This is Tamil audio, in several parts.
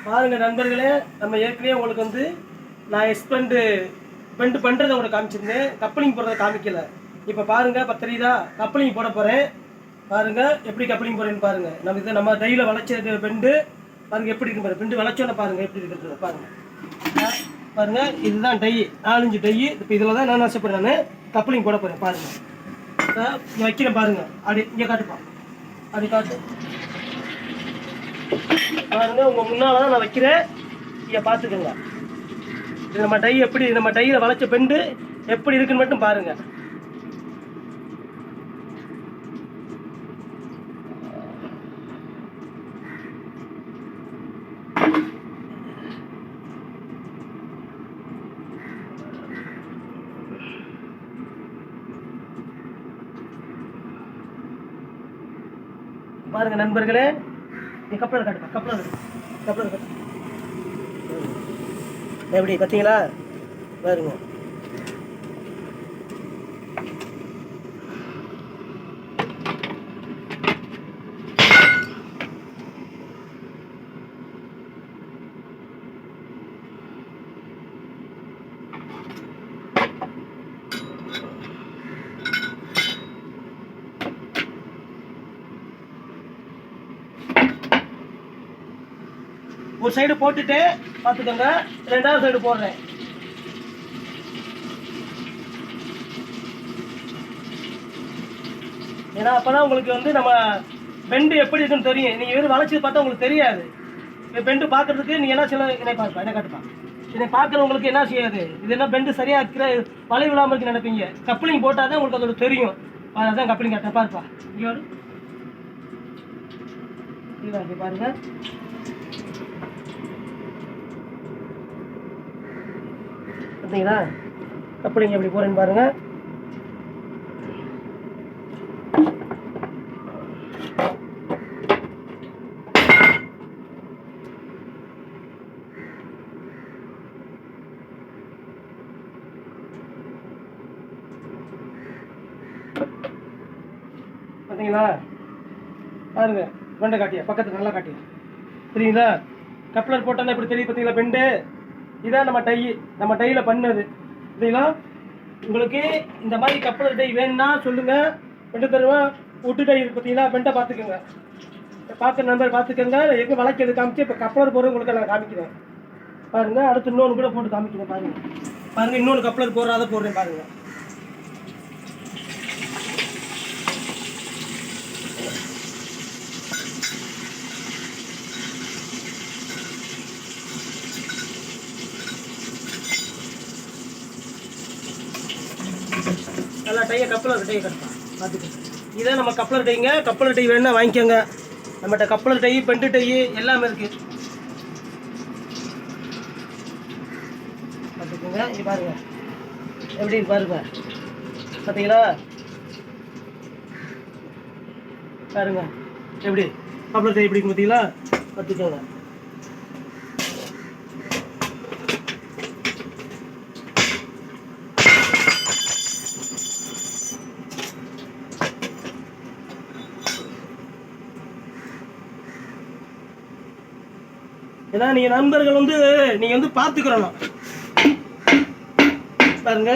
பாருங்கள் நண்பர்களே, நம்ம ஏற்கனவே உங்களுக்கு வந்து நான் பெண்டு பண்ணுறதை உங்களுக்கு காமிச்சிருந்தேன், கப்ளிங் போடுறதை காமிக்கல. இப்போ பாருங்கள், இப்போ தெரியுதா கப்ளிங் போட போகிறேன். பாருங்கள் எப்படி கப்ளிங் போடுறேன்னு பாருங்கள். நம்ம டையில் வளைச்ச பெண்டு பாருங்கள் எப்படி இருக்கு பாருங்கள். பெண்டு வளைச்சோன்னு பாருங்கள் எப்படி இருக்கிறது பாருங்கள். பாருங்கள் இதுதான் டை, 4-5 டை. இப்போ இதில் தான் நான் ஆசைப்படுறேன், நான் கப்ளிங் போட போகிறேன். பாருங்கள் இங்கே வைக்கிறேன் பாருங்கள். அப்படி இங்கே காட்டுப்பா, அப்படி காட்டு பாருங்கள். உங்கள் முன்னால் தான் நான் வைக்கிறேன், இங்கே பார்த்துக்கோங்க. இது நம்ம டை எப்படி, நம்ம டையில் வளைச்ச பெண்டு எப்படி இருக்குன்னு மட்டும் பாருங்கள். பாருங்க நண்பர்களே, நீ கப்பலர் காட்டுப்பா, கப்பலர் காட்டு எப்படி பார்த்தீங்களா? பாருங்க ஒரு சைடு போட்டுட்டு பார்த்துக்கோங்க, 2வது சைடு போடுறேன். ஏன்னா அப்போதான் உங்களுக்கு வந்து நம்ம பெண்டு எப்படி இருக்குன்னு தெரியும். நீங்கள் வெறும் வளைச்சி பார்த்தா உங்களுக்கு தெரியாது. இப்போ பெண்டு பார்க்கறதுக்கு நீ என்ன சில என்னை பார்ப்பா, என்ன காட்டுப்பா, இதை பார்க்குறவங்களுக்கு என்ன செய்யாது, இது என்ன பெண்டு சரியாக இருக்கிற வளைவு இல்லாமல் இருக்குன்னு நினைப்பீங்க. கப்ளிங் போட்டால் தான் உங்களுக்கு அதோட தெரியும். அதுதான் கப்ளிங் காட்டுறேன், பார்ப்பா. இங்கே வரும் பாருங்க. பார்த்தீங்களா கப்ளிங் எப்படி போறேன்னு பாருங்க. பார்த்தீங்களா பாருங்க, பெண்டை காட்டியா பக்கத்துக்கு நல்லா காட்டியா தெரியுங்களா? கப்ளர் போட்டால் இப்படி தெரியும் பார்த்தீங்களா பெண்டு. இதான் நம்ம டையில் பண்ணது. சரிங்களா? உங்களுக்கு இந்த மாதிரி கப்பலர் டை வேணும்னா சொல்லுங்கள், பெண்டு தருவேன். விட்டு டை பார்த்தீங்களா, பெண்டை பார்த்துக்கோங்க. பார்க்குற நம்பர் பார்த்துக்கோங்க. எங்கே வளைக்கிறது காமிச்சு இப்போ கப்பலர் போகிற உங்களுக்கு நான் காமிக்கிறேன் பாருங்கள். அடுத்து இன்னொன்று கூட போட்டு காமிக்கிறேன் பாருங்கள். இன்னொன்று கப்பலர் போடுறத போடுறேன் பாருங்கள். நல்லா கப்பலர் டையை கட்டலாம் பார்த்துக்கோங்க. இதான் நம்ம கப்பலர் டைங்க. கப்பலர் டை வேணுன்னா வாங்கிக்கோங்க. நம்மகிட்ட கப்பலர் டை, பெண்டு டை எல்லாமே இருக்குது. பார்த்துக்கோங்க. இங்கே பாருங்கள் எப்படி பாருங்க. பார்த்தீங்களா பாருங்க எப்படி கப்பலர் டை எப்படி பார்த்தீங்களா? பார்த்துக்கோங்க. ஏன்னா நீங்கள் நண்பர்கள் வந்து நீங்கள் வந்து பார்த்துக்கிறணும் பாருங்க.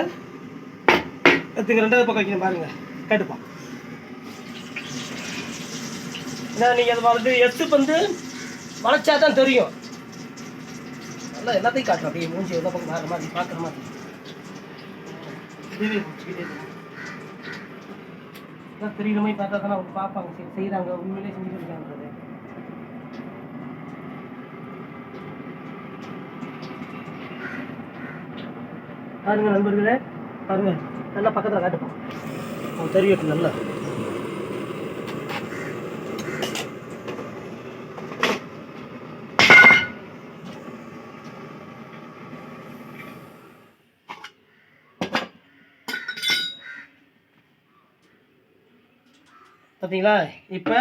எடுத்துங்க 2வது பக்கம் வைக்கணும் பாருங்க, கேட்டுப்பா. ஏன்னா நீங்கள் அது வந்து எஸ்ஸுக்கு வந்து வளைச்சா தான் தெரியும். நல்லா எல்லாத்தையும் காட்டுறோம், அப்படியே மூஞ்சி எல்லா பக்கம் மாற மாதிரி பார்க்குற மாதிரி. தெரியுற மாதிரி பார்த்தா தானே அவங்க பார்ப்பாங்க, செய்கிறாங்க, உண்மையிலே செஞ்சுட்டு இருக்காங்கன்றது. பாருங்க நண்பர்களே, பாருங்க நல்லா பக்கத்தில் காட்டுப்போம், அவங்க தெரியட்டும் நல்லா. பார்த்தீங்களா? இப்போ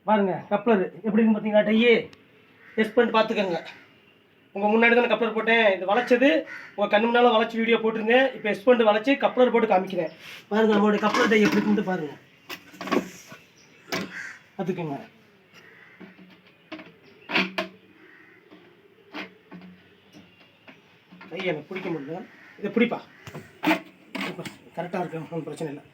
பாருங்க கப்ளர் எப்படி இருக்குன்னு பார்த்தீங்களா? டையே டெஸ்ட் பண்ணிட்டு பார்த்துக்கோங்க. உங்கள் முன்னாடி தான் கப்ளர் போட்டேன். இது வளைச்சது உங்கள் கண்ணு முன்னால் வளைச்சி வீடியோ போட்டிருந்தேன். இப்போ எஸ் பண்ணிட்டு வளைச்சி கப்ளர் போட்டு காமிக்கிறேன். பாருங்கள் நம்மளுடைய கப்ளர் டை எப்படி இருக்குன்னு பாருங்கள், பார்த்துக்கோங்க. கை எனக்கு பிடிக்க முடியல. இதை பிடிப்பா, கரெக்டாக இருக்கு, ஒன்றும் பிரச்சனை இல்லை.